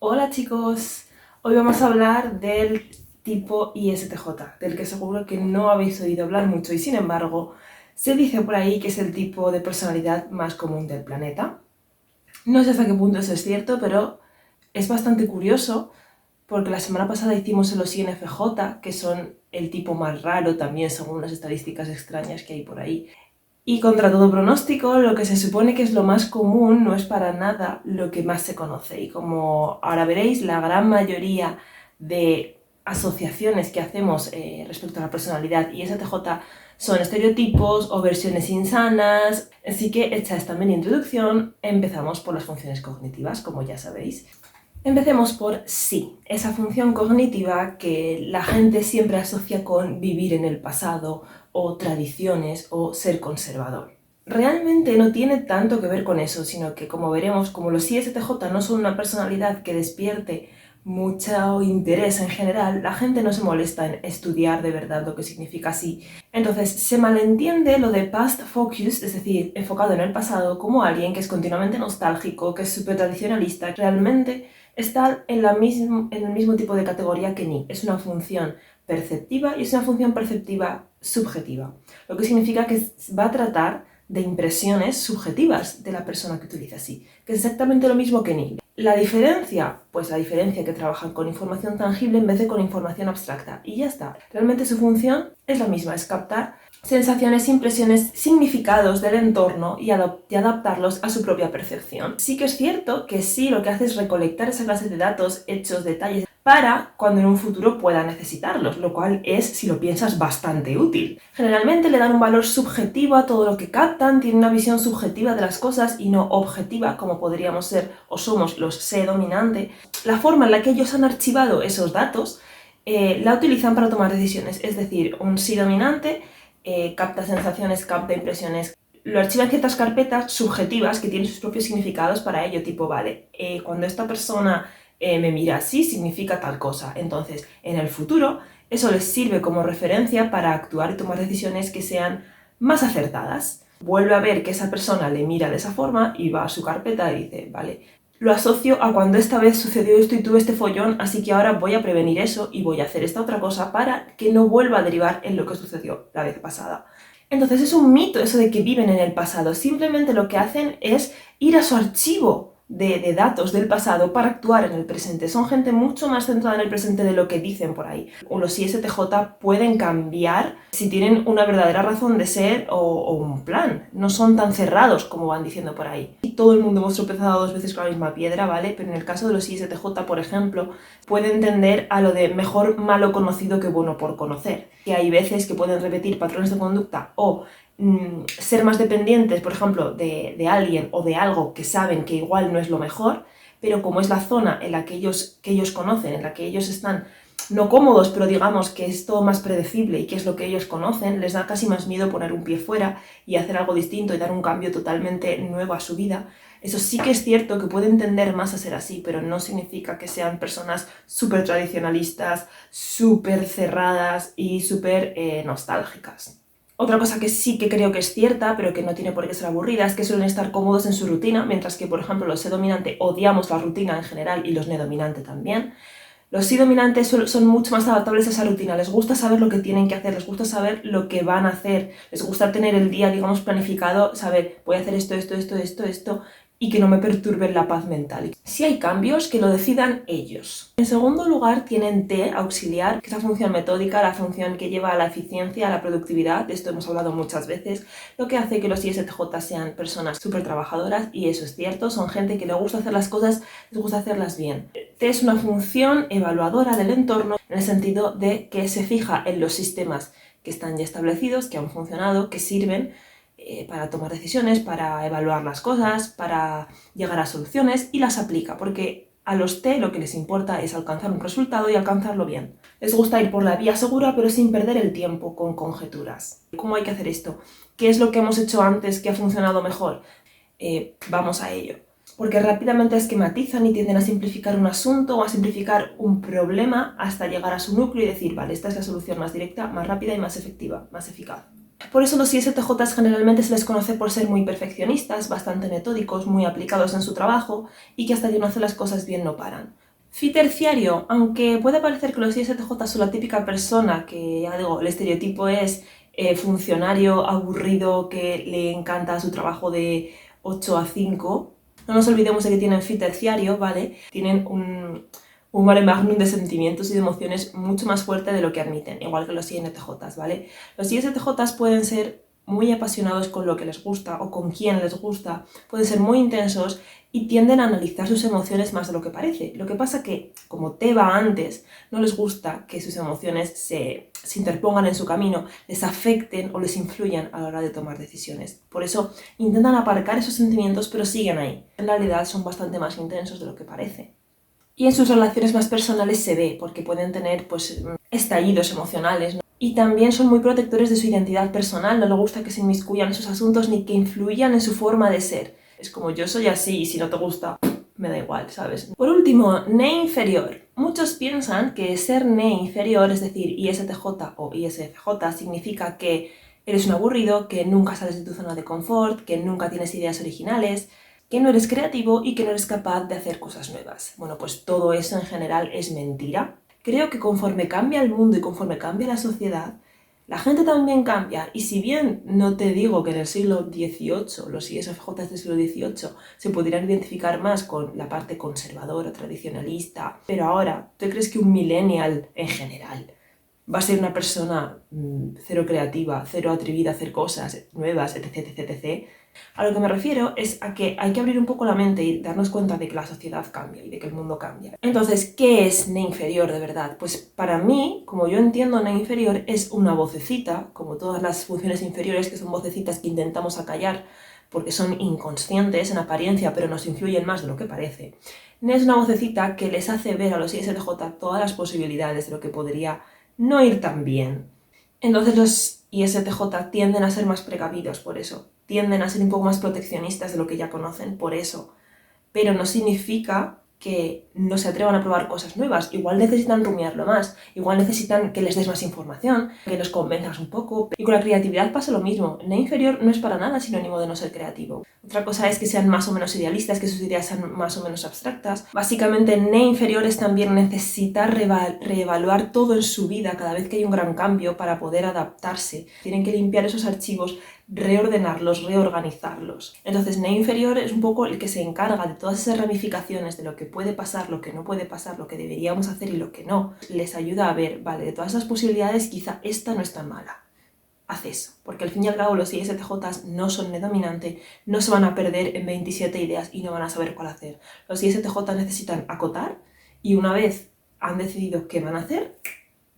Hola chicos, hoy vamos a hablar del tipo ISTJ, del que seguro que no habéis oído hablar mucho y sin embargo se dice por ahí que es el tipo de personalidad más común del planeta. No sé hasta qué punto eso es cierto, pero es bastante curioso porque la semana pasada hicimos los INFJ, que son el tipo más raro también según las estadísticas extrañas que hay por ahí. Y contra todo pronóstico, lo que se supone que es lo más común no es para nada lo que más se conoce. Y como ahora veréis, la gran mayoría de asociaciones que hacemos respecto a la personalidad y STJ son estereotipos o versiones insanas. Así que hecha esta mini introducción, empezamos por las funciones cognitivas, como ya sabéis. Empecemos por sí, esa función cognitiva que la gente siempre asocia con vivir en el pasado o tradiciones o ser conservador. Realmente no tiene tanto que ver con eso, sino que como veremos, como los ISTJ no son una personalidad que despierte mucho interés en general, la gente no se molesta en estudiar de verdad lo que significa así. Entonces se malentiende lo de past focused, es decir, enfocado en el pasado, como alguien que es continuamente nostálgico, que es súper tradicionalista. Realmente está en el mismo tipo de categoría que ni. Es una función perceptiva y es una función perceptiva subjetiva, lo que significa que va a tratar de impresiones subjetivas de la persona que utiliza sí, que es exactamente lo mismo que ni. La diferencia, pues la diferencia que trabajan con información tangible en vez de con información abstracta, y ya está. Realmente su función es la misma, es captar sensaciones, impresiones, significados del entorno y adaptarlos a su propia percepción. Sí que es cierto que sí, lo que hace es recolectar esa clase de datos, hechos, detalles, para cuando en un futuro pueda necesitarlos, lo cual es, si lo piensas, bastante útil. Generalmente le dan un valor subjetivo a todo lo que captan, tienen una visión subjetiva de las cosas y no objetiva, como podríamos ser o somos los C dominante. La forma en la que ellos han archivado esos datos la utilizan para tomar decisiones, es decir, un sí dominante capta sensaciones, capta impresiones, lo archiva en ciertas carpetas subjetivas que tienen sus propios significados para ello, tipo, vale, cuando esta persona me mira así, significa tal cosa. Entonces, en el futuro, eso les sirve como referencia para actuar y tomar decisiones que sean más acertadas. Vuelve a ver que esa persona le mira de esa forma y va a su carpeta y dice, vale, lo asocio a cuando esta vez sucedió esto y tuve este follón, así que ahora voy a prevenir eso y voy a hacer esta otra cosa para que no vuelva a derivar en lo que sucedió la vez pasada. Entonces es un mito eso de que viven en el pasado, simplemente lo que hacen es ir a su archivo de datos del pasado para actuar en el presente. Son gente mucho más centrada en el presente de lo que dicen por ahí. O los ISTJ pueden cambiar si tienen una verdadera razón de ser o un plan. No son tan cerrados como van diciendo por ahí. Y todo el mundo hemos tropezado dos veces con la misma piedra, ¿vale? Pero en el caso de los ISTJ, por ejemplo, pueden tender a lo de mejor malo conocido que bueno por conocer. Que hay veces que pueden repetir patrones de conducta o ser más dependientes, por ejemplo, de alguien o de algo que saben que igual no es lo mejor, pero como es la zona en la que ellos conocen, en la que ellos están no cómodos, pero digamos que es todo más predecible y que es lo que ellos conocen, les da casi más miedo poner un pie fuera y hacer algo distinto y dar un cambio totalmente nuevo a su vida. Eso sí que es cierto que pueden tender más a ser así, pero no significa que sean personas súper tradicionalistas, súper cerradas y súper nostálgicas. Otra cosa que sí que creo que es cierta, pero que no tiene por qué ser aburrida, es que suelen estar cómodos en su rutina, mientras que, por ejemplo, los C-dominante odiamos la rutina en general y los N-dominante también. Los sí-dominantes son mucho más adaptables a esa rutina, les gusta saber lo que tienen que hacer, les gusta saber lo que van a hacer, les gusta tener el día, digamos, planificado, saber, voy a hacer esto, y que no me perturben la paz mental. Si hay cambios, que lo decidan ellos. En segundo lugar, tienen T, auxiliar, que es la función metódica, la función que lleva a la eficiencia, a la productividad, de esto hemos hablado muchas veces, lo que hace que los ISTJ sean personas súper trabajadoras, y eso es cierto, son gente que le gusta hacer las cosas, les gusta hacerlas bien. T es una función evaluadora del entorno, en el sentido de que se fija en los sistemas que están ya establecidos, que han funcionado, que sirven para tomar decisiones, para evaluar las cosas, para llegar a soluciones y las aplica, porque a los T lo que les importa es alcanzar un resultado y alcanzarlo bien. Les gusta ir por la vía segura pero sin perder el tiempo con conjeturas. ¿Cómo hay que hacer esto? ¿Qué es lo que hemos hecho antes que ha funcionado mejor? Vamos a ello. Porque rápidamente esquematizan y tienden a simplificar un asunto o a simplificar un problema hasta llegar a su núcleo y decir, vale, esta es la solución más directa, más rápida y más efectiva, más eficaz. Por eso los ISTJs generalmente se les conoce por ser muy perfeccionistas, bastante metódicos, muy aplicados en su trabajo y que hasta que no hacen las cosas bien no paran. Fi terciario, aunque puede parecer que los ISTJ son la típica persona que, ya digo, el estereotipo es funcionario aburrido que le encanta su trabajo de 8 a 5, no nos olvidemos de que tienen fi terciario, ¿vale? Tienen un mare magnum de sentimientos y de emociones mucho más fuerte de lo que admiten, igual que los INTJs, ¿vale? Los ISTJs pueden ser muy apasionados con lo que les gusta o con quien les gusta, pueden ser muy intensos y tienden a analizar sus emociones más de lo que parece. Lo que pasa que, como Teba antes, no les gusta que sus emociones se interpongan en su camino, les afecten o les influyan a la hora de tomar decisiones. Por eso intentan aparcar esos sentimientos, pero siguen ahí. En realidad son bastante más intensos de lo que parece. Y en sus relaciones más personales se ve, porque pueden tener pues, estallidos emocionales, ¿no? Y también son muy protectores de su identidad personal, no les gusta que se inmiscuyan en sus asuntos ni que influyan en su forma de ser. Es como yo soy así y si no te gusta, me da igual, ¿sabes? Por último, NE inferior. Muchos piensan que ser NE inferior, es decir, ISTJ o ISFJ, significa que eres un aburrido, que nunca sales de tu zona de confort, que nunca tienes ideas originales, que no eres creativo y que no eres capaz de hacer cosas nuevas. Bueno, pues todo eso en general es mentira. Creo que conforme cambia el mundo y conforme cambia la sociedad, la gente también cambia, y si bien no te digo que en el siglo XVIII, los ISFJ del siglo XVIII, se pudieran identificar más con la parte conservadora, tradicionalista, pero ahora, ¿tú crees que un millennial en general va a ser una persona cero creativa, cero atrevida a hacer cosas nuevas, etc, etc, etc? A lo que me refiero es a que hay que abrir un poco la mente y darnos cuenta de que la sociedad cambia y de que el mundo cambia. Entonces, ¿qué es NE inferior de verdad? Pues para mí, como yo entiendo NE inferior, es una vocecita, como todas las funciones inferiores, que son vocecitas que intentamos acallar porque son inconscientes en apariencia, pero nos influyen más de lo que parece. NE es una vocecita que les hace ver a los ISTJ todas las posibilidades de lo que podría no ir tan bien. Entonces los ISTJ tienden a ser más precavidos por eso, tienden a ser un poco más proteccionistas de lo que ya conocen por eso, pero no significa que no se atrevan a probar cosas nuevas. Igual necesitan rumiarlo más, igual necesitan que les des más información, que los convenzas un poco. Y con la creatividad pasa lo mismo. NE inferior no es para nada sinónimo de no ser creativo. Otra cosa es que sean más o menos idealistas, que sus ideas sean más o menos abstractas. Básicamente, NE inferior es también necesitar reevaluar todo en su vida cada vez que hay un gran cambio para poder adaptarse. Tienen que limpiar esos archivos, reordenarlos, reorganizarlos. Entonces, NE inferior es un poco el que se encarga de todas esas ramificaciones de lo que puede pasar, lo que no puede pasar, lo que deberíamos hacer y lo que no. Les ayuda a ver, vale, de todas esas posibilidades, quizá esta no es tan mala. Haz eso, porque al fin y al cabo los ISTJs no son NE dominante, no se van a perder en 27 ideas y no van a saber cuál hacer. Los ISTJ necesitan acotar y una vez han decidido qué van a hacer,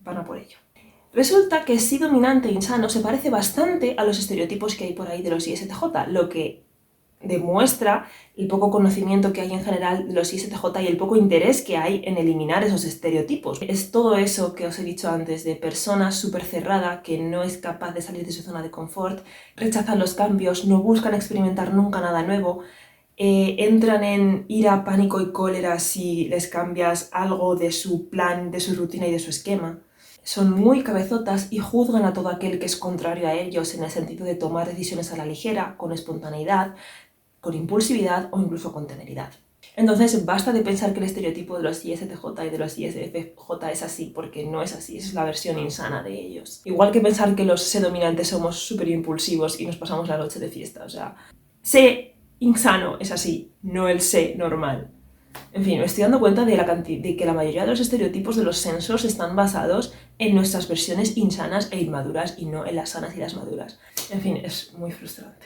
van a por ello. Resulta que sí dominante e insano se parece bastante a los estereotipos que hay por ahí de los ISTJ, lo que demuestra el poco conocimiento que hay en general de los ISTJ y el poco interés que hay en eliminar esos estereotipos. Es todo eso que os he dicho antes de persona súper cerrada que no es capaz de salir de su zona de confort, rechazan los cambios, no buscan experimentar nunca nada nuevo, entran en ira, pánico y cólera si les cambias algo de su plan, de su rutina y de su esquema. Son muy cabezotas y juzgan a todo aquel que es contrario a ellos en el sentido de tomar decisiones a la ligera, con espontaneidad, con impulsividad o incluso con temeridad. Entonces basta de pensar que el estereotipo de los ISTJ y de los ISFJ es así, porque no es así, esa es la versión insana de ellos. Igual que pensar que los C dominantes somos súper impulsivos y nos pasamos la noche de fiesta, o sea, C insano es así, no el C normal. En fin, me estoy dando cuenta de que la mayoría de los estereotipos de los sensors están basados en nuestras versiones insanas e inmaduras y no en las sanas y las maduras. En fin, es muy frustrante.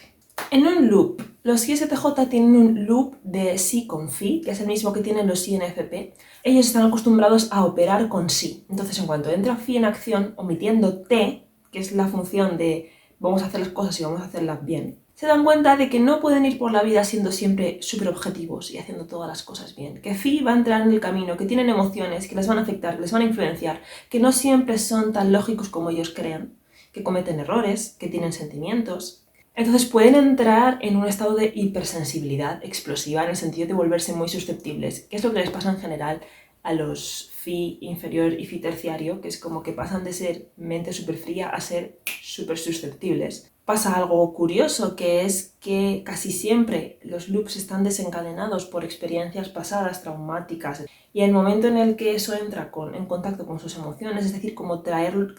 En un loop, los ISTJ tienen un loop de sí con fi, que es el mismo que tienen los INFP. Ellos están acostumbrados a operar con sí. Entonces, en cuanto entra fi en acción, omitiendo t, que es la función de vamos a hacer las cosas y vamos a hacerlas bien, se dan cuenta de que no pueden ir por la vida siendo siempre súper objetivos y haciendo todas las cosas bien. Que Fi va a entrar en el camino, que tienen emociones, que les van a afectar, que les van a influenciar, que no siempre son tan lógicos como ellos creen, que cometen errores, que tienen sentimientos. Entonces pueden entrar en un estado de hipersensibilidad explosiva en el sentido de volverse muy susceptibles, que es lo que les pasa en general a los Phi inferior y Phi terciario, que es como que pasan de ser mente súper fría a ser súper susceptibles. Pasa algo curioso, que es que casi siempre los loops están desencadenados por experiencias pasadas, traumáticas, y el momento en el que eso entra en contacto con sus emociones, es decir, como traer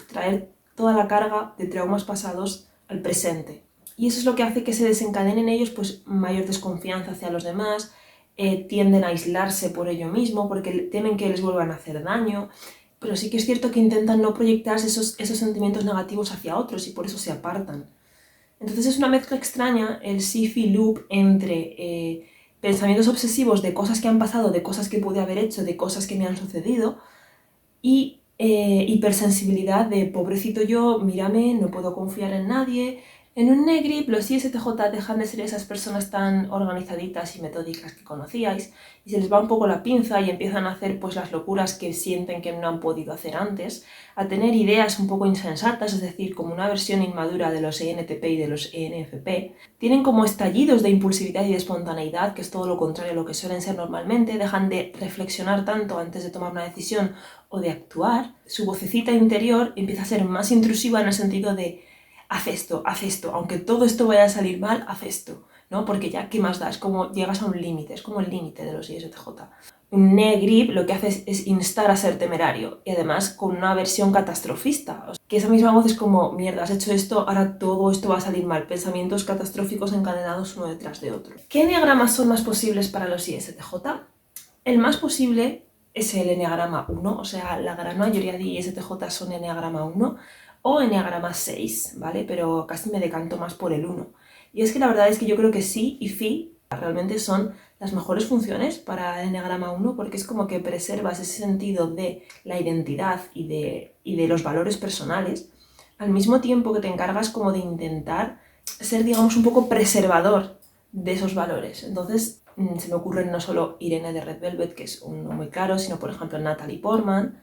toda la carga de traumas pasados al presente. Y eso es lo que hace que se desencadenen en ellos pues mayor desconfianza hacia los demás, tienden a aislarse por ello mismo porque temen que les vuelvan a hacer daño, pero sí que es cierto que intentan no proyectarse esos sentimientos negativos hacia otros y por eso se apartan. Entonces es una mezcla extraña el Phi loop entre pensamientos obsesivos de cosas que han pasado, de cosas que pude haber hecho, de cosas que me han sucedido, y hipersensibilidad de pobrecito yo, mírame, no puedo confiar en nadie. En un Negrip los ISTJ dejan de ser esas personas tan organizaditas y metódicas que conocíais y se les va un poco la pinza y empiezan a hacer pues las locuras que sienten que no han podido hacer antes, a tener ideas un poco insensatas, es decir, como una versión inmadura de los ENTP y de los ENFP. Tienen como estallidos de impulsividad y de espontaneidad, que es todo lo contrario a lo que suelen ser normalmente, dejan de reflexionar tanto antes de tomar una decisión o de actuar. Su vocecita interior empieza a ser más intrusiva en el sentido de haz esto, aunque todo esto vaya a salir mal, haz esto, ¿no? Porque ya, ¿qué más da? Es como llegas a un límite, es como el límite de los ISTJ. Un Negrip lo que hace es instar a ser temerario y además con una versión catastrofista. O sea, que esa misma voz es como, mierda, has hecho esto, ahora todo esto va a salir mal. Pensamientos catastróficos encadenados uno detrás de otro. ¿Qué enneagramas son más posibles para los ISTJ? El más posible es el enneagrama 1, o sea, la gran mayoría de ISTJ son enneagrama 1 o enneagrama 6, ¿vale? Pero casi me decanto más por el 1. Y es que la verdad es que yo creo que sí y Phi realmente son las mejores funciones para el enneagrama 1 porque es como que preservas ese sentido de la identidad y de los valores personales, al mismo tiempo que te encargas como de intentar ser, digamos, un poco preservador de esos valores. Entonces, se me ocurren no solo Irene de Red Velvet, que es uno muy claro, sino por ejemplo Natalie Portman.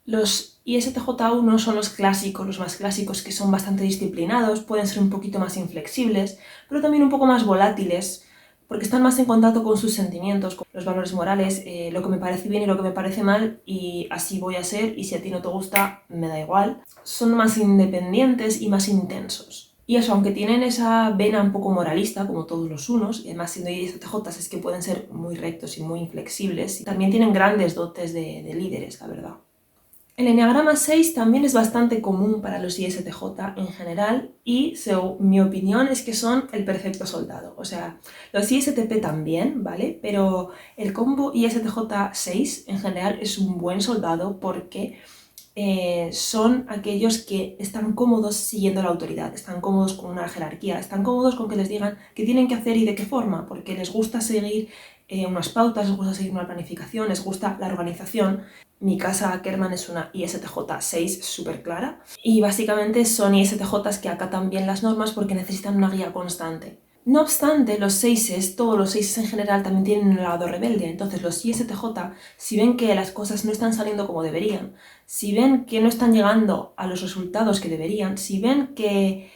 Los ISTJ1 son los clásicos, los más clásicos, que son bastante disciplinados, pueden ser un poquito más inflexibles, pero también un poco más volátiles, porque están más en contacto con sus sentimientos, con los valores morales, lo que me parece bien y lo que me parece mal, y así voy a ser, y si a ti no te gusta, me da igual. Son más independientes y más intensos. Y eso, aunque tienen esa vena un poco moralista, como todos los unos, y además siendo ISTJs es que pueden ser muy rectos y muy inflexibles, y también tienen grandes dotes de líderes, la verdad. El enneagrama 6 también es bastante común para los ISTJ en general y mi opinión es que son el perfecto soldado. O sea, los ISTP también, ¿vale? Pero el combo ISTJ 6 en general es un buen soldado porque son aquellos que están cómodos siguiendo la autoridad, están cómodos con una jerarquía, están cómodos con que les digan qué tienen que hacer y de qué forma, porque les gusta seguir unas pautas, les gusta seguir una planificación, les gusta la organización. Mi casa Ackerman es una ISTJ 6 súper clara y básicamente son ISTJs que acatan bien las normas porque necesitan una guía constante. No obstante, los 6, todos los 6 en general también tienen un lado rebelde, entonces los ISTJ, si ven que las cosas no están saliendo como deberían, si ven que no están llegando a los resultados que deberían, si ven que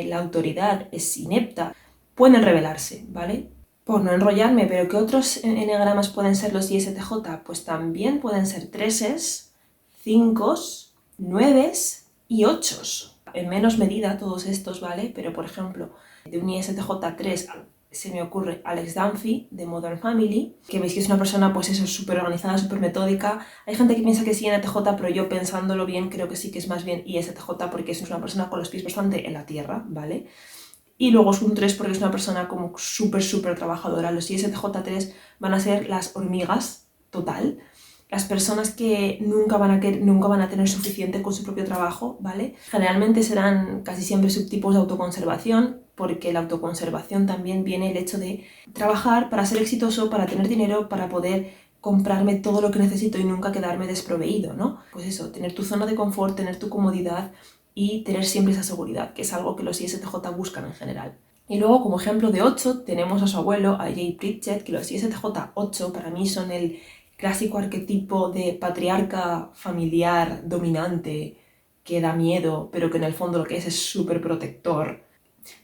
la autoridad es inepta, pueden rebelarse, ¿vale? Por no enrollarme, pero ¿qué otros enneagramas pueden ser los ISTJ? Pues también pueden ser 3, 5, 9 y 8. En menos medida todos estos, ¿vale? Pero por ejemplo, de un ISTJ3 se me ocurre Alex Dunphy de Modern Family, que veis que es una persona pues eso, súper organizada, súper metódica. Hay gente que piensa que es INTJ, pero yo pensándolo bien creo que sí que es más bien ISTJ porque es una persona con los pies bastante en la tierra, ¿vale? Y luego es un 3 porque es una persona como súper trabajadora. Los ISTJ3 van a ser las hormigas, total. Las personas que nunca van a tener suficiente con su propio trabajo, ¿vale? Generalmente serán casi siempre subtipos de autoconservación, porque la autoconservación también viene el hecho de trabajar para ser exitoso, para tener dinero, para poder comprarme todo lo que necesito y nunca quedarme desproveído, ¿no? Pues eso, tener tu zona de confort, tener tu comodidad y tener siempre esa seguridad, que es algo que los ISTJ buscan en general. Y luego, como ejemplo de 8, tenemos a su abuelo, a Jay Pritchett, que los ISTJ 8 para mí son el clásico arquetipo de patriarca familiar dominante que da miedo, pero que en el fondo lo que es súper protector.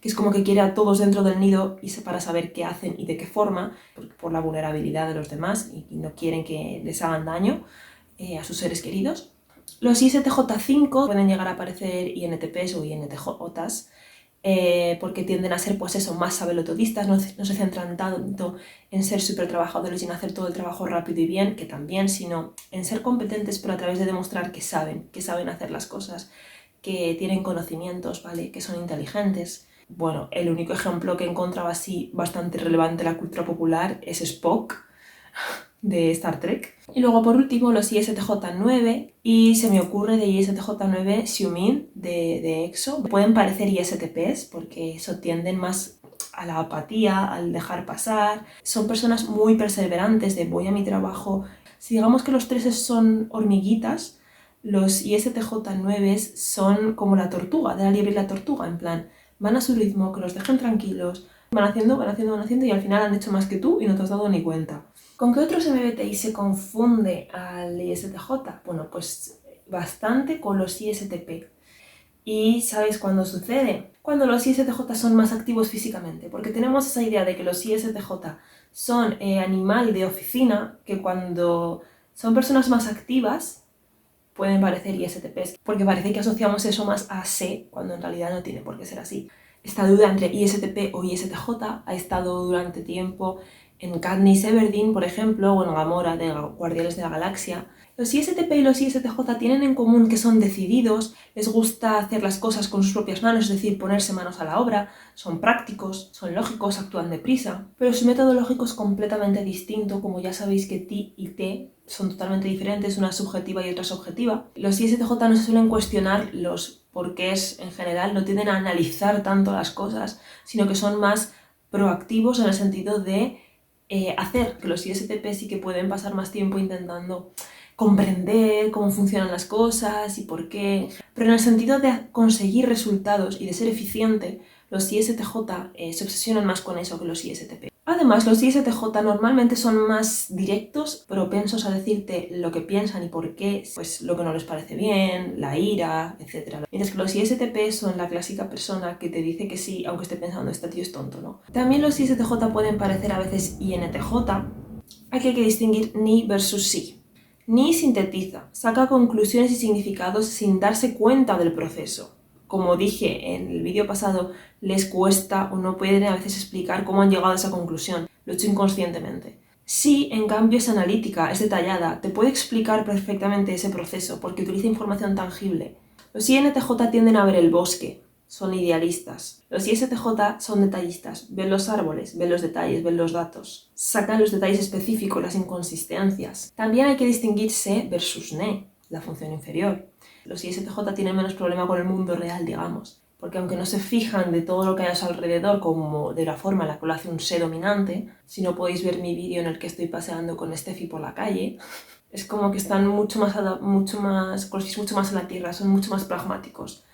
que es como que quiere a todos dentro del nido y para saber qué hacen y de qué forma, por la vulnerabilidad de los demás y no quieren que les hagan daño a sus seres queridos. Los ISTJ5 pueden llegar a aparecer INTPs o INTJs, porque tienden a ser, pues eso, más sabelotodistas, no se centran tanto en ser súper trabajadores y en hacer todo el trabajo rápido y bien, que también, sino en ser competentes, pero a través de demostrar que saben hacer las cosas, que tienen conocimientos, ¿vale? Que son inteligentes. Bueno, el único ejemplo que encontraba así bastante relevante en la cultura popular es Spock, de Star Trek. Y luego por último los ISTJ9, y se me ocurre de ISTJ9 Xiumin de EXO. Pueden parecer ISTPs porque eso tienden más a la apatía, al dejar pasar. Son personas muy perseverantes de voy a mi trabajo. Si digamos que los tres son hormiguitas, los ISTJ9 son como la tortuga, de la liebre y la tortuga, en plan, van a su ritmo, que los dejen tranquilos, van haciendo y al final han hecho más que tú y no te has dado ni cuenta. ¿Con qué otros MBTI se confunde al ISTJ? Bueno, pues bastante con los ISTP. ¿Y sabes cuándo sucede? Cuando los ISTJ son más activos físicamente, porque tenemos esa idea de que los ISTJ son animal de oficina, que cuando son personas más activas pueden parecer ISTPs, porque parece que asociamos eso más a C, cuando en realidad no tiene por qué ser así. Esta duda entre ISTP o ISTJ ha estado durante tiempo en Katniss Everdeen, por ejemplo, o en Gamora de Guardianes de la Galaxia. Los ISTP y los ISTJ tienen en común que son decididos, les gusta hacer las cosas con sus propias manos, es decir, ponerse manos a la obra, son prácticos, son lógicos, actúan deprisa, pero su método lógico es completamente distinto, como ya sabéis que T y T son totalmente diferentes, una subjetiva y otra subjetiva. Los ISTJ no se suelen cuestionar los porqués en general, no tienden a analizar tanto las cosas, sino que son más proactivos en el sentido de hacer, que los ISTP sí que pueden pasar más tiempo intentando comprender cómo funcionan las cosas y por qué, pero en el sentido de conseguir resultados y de ser eficiente, los ISTJ se obsesionan más con eso que los ISTP. Además, los ISTJ normalmente son más directos, propensos a decirte lo que piensan y por qué, pues lo que no les parece bien, la ira, etc. Mientras que los ISTP son la clásica persona que te dice que sí, aunque esté pensando, este tío es tonto, ¿no? También los ISTJ pueden parecer a veces INTJ. Aquí hay que distinguir ni versus sí. Ni sintetiza, saca conclusiones y significados sin darse cuenta del proceso. Como dije en el vídeo pasado, les cuesta o no pueden a veces explicar cómo han llegado a esa conclusión, lo he hecho inconscientemente. Sí, en cambio, es analítica, es detallada, te puede explicar perfectamente ese proceso porque utiliza información tangible. Los INTJ tienden a ver el bosque, son idealistas. Los ISTJ son detallistas, ven los árboles, ven los detalles, ven los datos, sacan los detalles específicos, las inconsistencias. También hay que distinguir SE versus NE, la función inferior. Los ISTJ tienen menos problema con el mundo real, digamos, porque aunque no se fijan de todo lo que hay a su alrededor como de la forma en la que lo hace un SE dominante, si no podéis ver mi vídeo en el que estoy paseando con Steffi por la calle, es como que están mucho más en la tierra, son mucho más pragmáticos.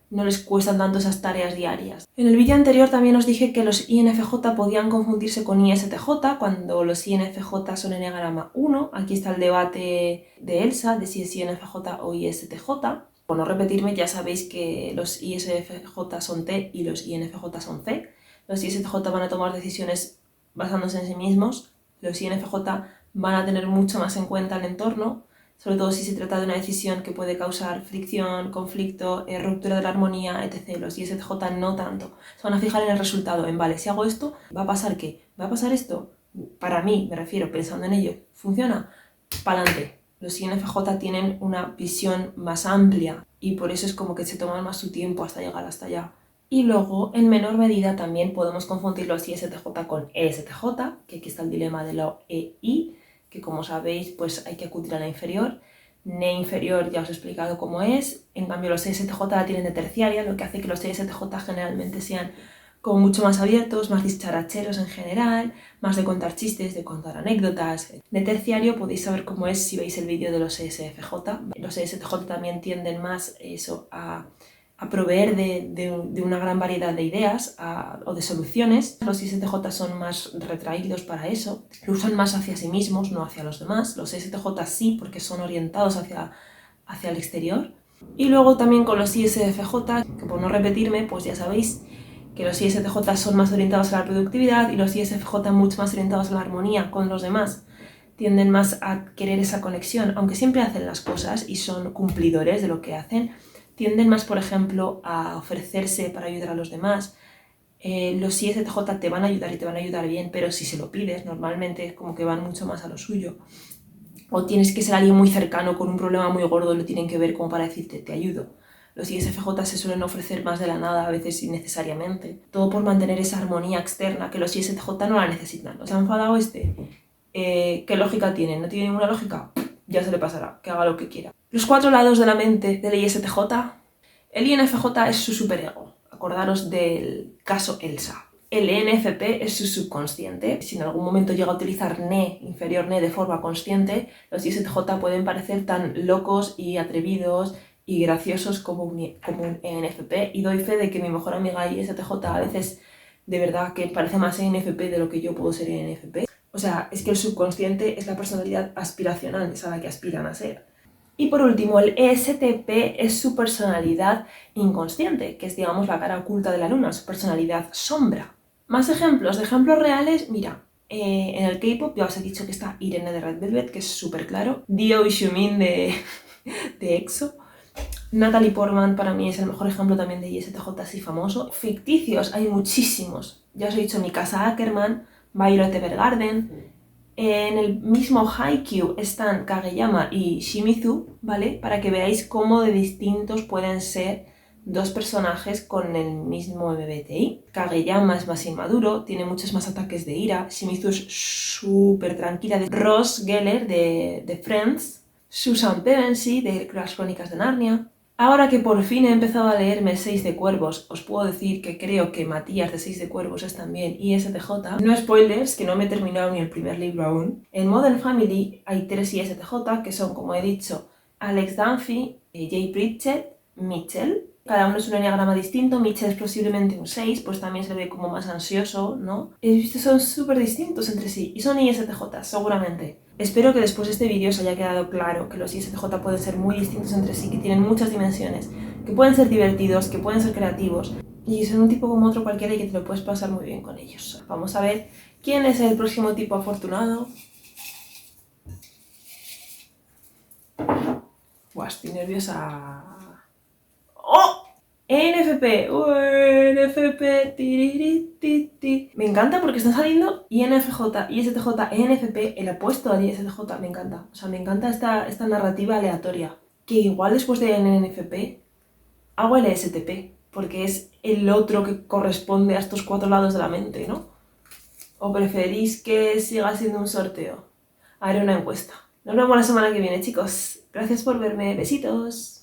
No les cuestan tanto esas tareas diarias. En el vídeo anterior también os dije que los INFJ podían confundirse con ISTJ cuando los INFJ son Eneagrama 1. Aquí está el debate de Elsa de si es INFJ o ISTJ. Por no repetirme, ya sabéis que los ISFJ son T y los INFJ son C. Los ISTJ van a tomar decisiones basándose en sí mismos. Los INFJ van a tener mucho más en cuenta el entorno, sobre todo si se trata de una decisión que puede causar fricción, conflicto, ruptura de la armonía, etc. Los ISTJ no tanto. Se van a fijar en el resultado, en vale, si hago esto, ¿va a pasar qué? ¿Va a pasar esto? Para mí, me refiero, pensando en ello, ¿funciona? Pa'lante. Los INFJ tienen una visión más amplia y por eso es como que se toman más su tiempo hasta llegar hasta allá. Y luego, en menor medida, también podemos confundir los ISTJ con ESTJ, que aquí está el dilema de la EI, que como sabéis pues hay que acudir a la inferior. NE inferior ya os he explicado cómo es, en cambio los ESTJ la tienen de terciaria, lo que hace que los ESTJ generalmente sean como mucho más abiertos, más discharacheros en general, más de contar chistes, de contar anécdotas. De terciario podéis saber cómo es si veis el vídeo de los ESFJ. Los ESTJ también tienden más eso a proveer de una gran variedad de ideas o de soluciones. Los ISTJ son más retraídos para eso, lo usan más hacia sí mismos, no hacia los demás. Los ISTJ sí, porque son orientados hacia el exterior. Y luego también con los ISFJ, que por no repetirme, pues ya sabéis que los ISTJ son más orientados a la productividad y los ISFJ mucho más orientados a la armonía con los demás. Tienden más a querer esa conexión, aunque siempre hacen las cosas y son cumplidores de lo que hacen. Tienden más, por ejemplo, a ofrecerse para ayudar a los demás. Los ISTJ te van a ayudar y te van a ayudar bien, pero si se lo pides, normalmente es como que van mucho más a lo suyo. O tienes que ser alguien muy cercano con un problema muy gordo y lo tienen que ver como para decirte, te ayudo. Los ISFJ se suelen ofrecer más de la nada, a veces innecesariamente. Todo por mantener esa armonía externa, que los ISTJ no la necesitan. ¿Os ha enfadado este? ¿Qué lógica tiene? ¿No tiene ninguna lógica? Ya se le pasará, que haga lo que quiera. Los 4 lados de la mente del ISTJ. El INFJ es su superego. Acordaros del caso Elsa. El ENFP es su subconsciente. Si en algún momento llega a utilizar NE, inferior NE, de forma consciente, los ISTJ pueden parecer tan locos y atrevidos y graciosos como un ENFP. Y doy fe de que mi mejor amiga ISTJ a veces de verdad que parece más ENFP de lo que yo puedo ser ENFP. O sea, es que el subconsciente es la personalidad aspiracional, es a la que aspiran a ser. Y por último, el ESTP es su personalidad inconsciente, que es, digamos, la cara oculta de la luna, su personalidad sombra. Más ejemplos, de ejemplos reales, mira, en el K-pop ya os he dicho que está Irene de Red Velvet, que es súper claro, Dio y Xiumin de EXO, Natalie Portman para mí es el mejor ejemplo también de ISTJ así famoso. Ficticios, hay muchísimos, ya os he dicho Mikasa Ackerman, Violet Evergarden. En el mismo Haikyuu están Kageyama y Shimizu, ¿vale? Para que veáis cómo de distintos pueden ser dos personajes con el mismo MBTI. Kageyama es más inmaduro, tiene muchos más ataques de ira. Shimizu es súper tranquila. Ross Geller de Friends. Susan Pevensey de Las Crónicas de Narnia. Ahora que por fin he empezado a leerme 6 de Cuervos, os puedo decir que creo que Matías de 6 de Cuervos es también ISTJ. No spoilers, que no me he terminado ni el primer libro aún. En Modern Family hay 3 ISTJ, que son, como he dicho, Alex Dunphy, Jay Pritchett, Mitchell. Cada uno es un enneagrama distinto. Mitchell es posiblemente un 6, pues también se ve como más ansioso, ¿no? Estos son súper distintos entre sí y son ISTJ, seguramente. Espero que después de este vídeo os haya quedado claro que los ISTJ pueden ser muy distintos entre sí, que tienen muchas dimensiones, que pueden ser divertidos, que pueden ser creativos y son un tipo como otro cualquiera y que te lo puedes pasar muy bien con ellos. Vamos a ver quién es el próximo tipo afortunado. Buah, estoy nerviosa. ¡Oh! ENFP, ENFP, tiririti. Me encanta porque están saliendo INFJ, ISTJ, ENFP, el opuesto al ISTJ, me encanta. O sea, me encanta esta narrativa aleatoria. Que igual después de ENFP hago el ESTP, porque es el otro que corresponde a estos 4 lados de la mente, ¿no? ¿O preferís que siga siendo un sorteo? Haré una encuesta. Nos vemos la semana que viene, chicos. Gracias por verme. Besitos.